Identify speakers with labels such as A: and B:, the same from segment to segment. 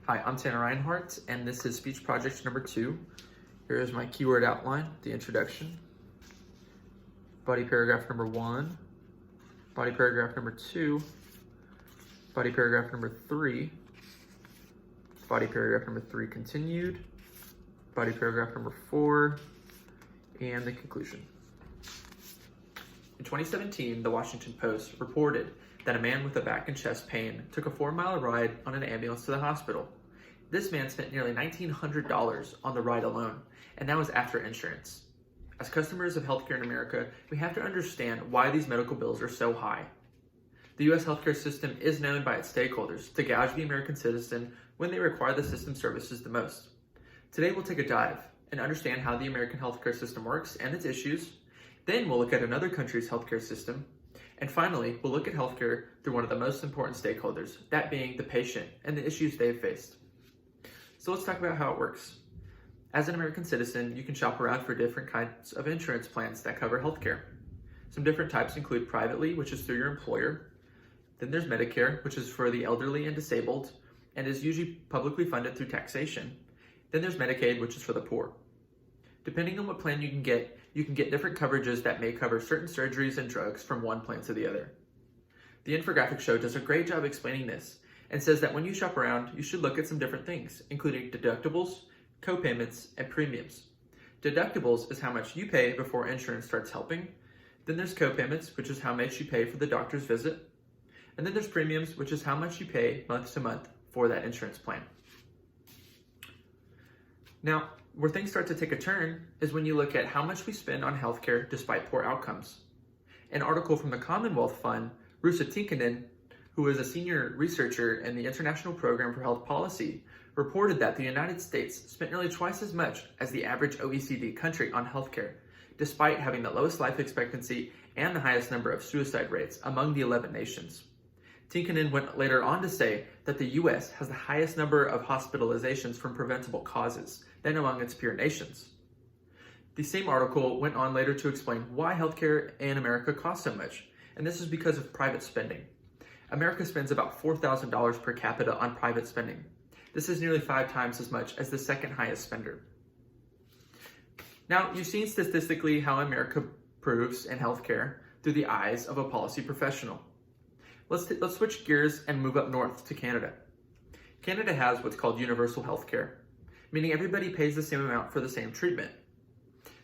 A: Hi, I'm Tanner Reinhardt, and this is speech project number 2. Here is my keyword outline, the introduction, body paragraph number 1, body paragraph number 2, body paragraph number 3, body paragraph number 3 continued, body paragraph number 4, and the conclusion. In 2017, the Washington Post reported that a man with a back and chest pain took a 4-mile ride on an ambulance to the hospital. This man spent nearly $1,900 on the ride alone, and that was after insurance. As customers of healthcare in America, we have to understand why these medical bills are so high. The U.S. healthcare system is known by its stakeholders to gouge the American citizen when they require the system services the most. Today we'll take a dive and understand how the American healthcare system works and its issues. Then we'll look at another country's healthcare system. And finally, we'll look at healthcare through one of the most important stakeholders, that being the patient and the issues they've faced. So let's talk about how it works. As an American citizen, you can shop around for different kinds of insurance plans that cover healthcare. Some different types include privately, which is through your employer. Then there's Medicare, which is for the elderly and disabled, and is usually publicly funded through taxation. Then there's Medicaid, which is for the poor. Depending on what plan you can get different coverages that may cover certain surgeries and drugs from one plan to the other. The infographic show does a great job explaining this and says that when you shop around, you should look at some different things, including deductibles, co-payments, and premiums. Deductibles is how much you pay before insurance starts helping. Then there's co-payments, which is how much you pay for the doctor's visit. And then there's premiums, which is how much you pay month to month for that insurance plan. Now, where things start to take a turn is when you look at how much we spend on healthcare despite poor outcomes. An article from the Commonwealth Fund, Rusa Tinkinen, who is a senior researcher in the International Program for Health Policy, reported that the United States spent nearly twice as much as the average OECD country on healthcare, despite having the lowest life expectancy and the highest number of suicide rates among the 11 nations. Tinkinen went later on to say that the U.S. has the highest number of hospitalizations from preventable causes than among its peer nations. The same article went on later to explain why healthcare in America costs so much, and this is because of private spending. America spends about $4,000 per capita on private spending. This is nearly 5 times as much as the second highest spender. Now, you've seen statistically how America proves in healthcare through the eyes of a policy professional. Let's switch gears and move up north to Canada. Canada has what's called universal healthcare, meaning everybody pays the same amount for the same treatment.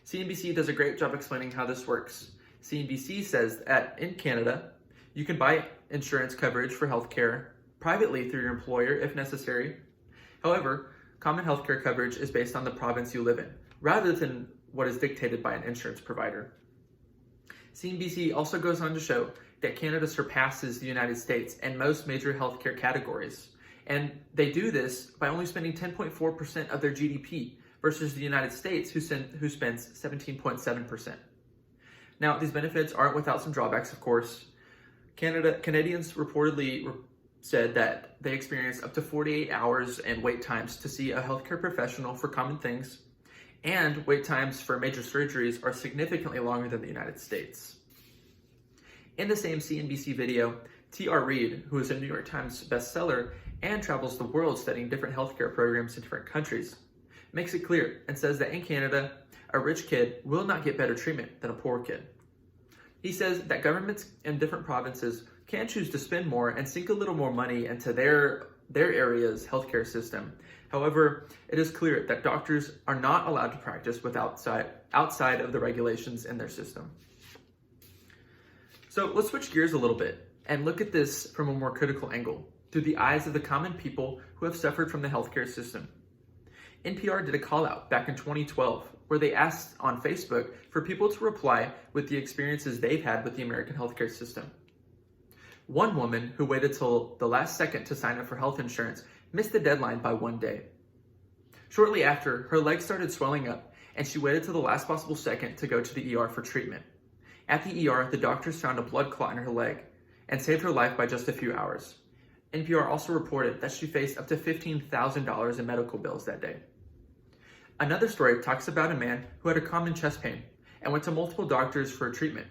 A: CNBC does a great job explaining how this works. CNBC says that in Canada, you can buy insurance coverage for healthcare privately through your employer if necessary. However, common healthcare coverage is based on the province you live in, rather than what is dictated by an insurance provider. CNBC also goes on to show that Canada surpasses the United States in most major healthcare categories. And they do this by only spending 10.4% of their GDP versus the United States, who spends 17.7%. Now, these benefits aren't without some drawbacks, of course. Canadians reportedly said that they experience up to 48 hours in wait times to see a healthcare professional for common things, and wait times for major surgeries are significantly longer than the United States. In the same CNBC video, T.R. Reid, who is a New York Times bestseller and travels the world studying different healthcare programs in different countries, makes it clear and says that in Canada, a rich kid will not get better treatment than a poor kid. He says that governments in different provinces can choose to spend more and sink a little more money into their area's healthcare system. However, it is clear that doctors are not allowed to practice outside of the regulations in their system. So let's switch gears a little bit and look at this from a more critical angle, through the eyes of the common people who have suffered from the healthcare system. NPR did a call out back in 2012 where they asked on Facebook for people to reply with the experiences they've had with the American healthcare system. One woman who waited till the last second to sign up for health insurance missed the deadline by 1 day. Shortly after, her legs started swelling up and she waited till the last possible second to go to the ER for treatment. At the ER, the doctors found a blood clot in her leg and saved her life by just a few hours. NPR also reported that she faced up to $15,000 in medical bills that day. Another story talks about a man who had a common chest pain and went to multiple doctors for treatment.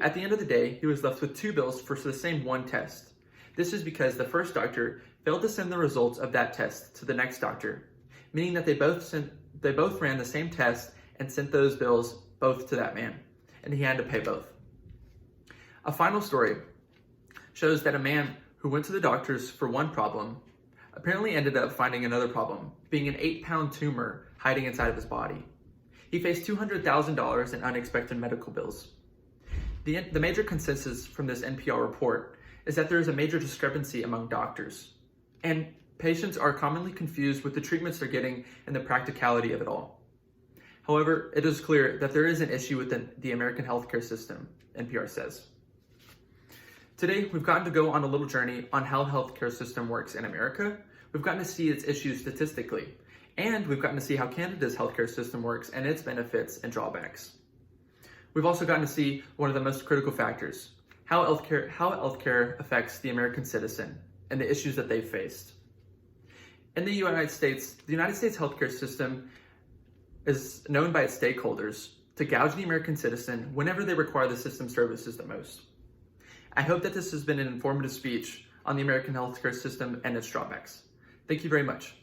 A: At the end of the day, he was left with 2 bills for the same one test. This is because the first doctor failed to send the results of that test to the next doctor, meaning that they both ran the same test and sent those bills both to that man, and he had to pay both. A final story shows that a man who went to the doctors for one problem apparently ended up finding another problem, being an 8-pound tumor hiding inside of his body. He faced $200,000 in unexpected medical bills. The major consensus from this NPR report is that there is a major discrepancy among doctors, and patients are commonly confused with the treatments they're getting and the practicality of it all. However, it is clear that there is an issue within the American healthcare system, NPR says. Today, we've gotten to go on a little journey on how the healthcare system works in America. We've gotten to see its issues statistically, and we've gotten to see how Canada's healthcare system works and its benefits and drawbacks. We've also gotten to see one of the most critical factors, how healthcare affects the American citizen and the issues that they've faced. In the United States healthcare system is known by its stakeholders to gouge the American citizen whenever they require the system services the most. I hope that this has been an informative speech on the American healthcare system and its drawbacks. Thank you very much.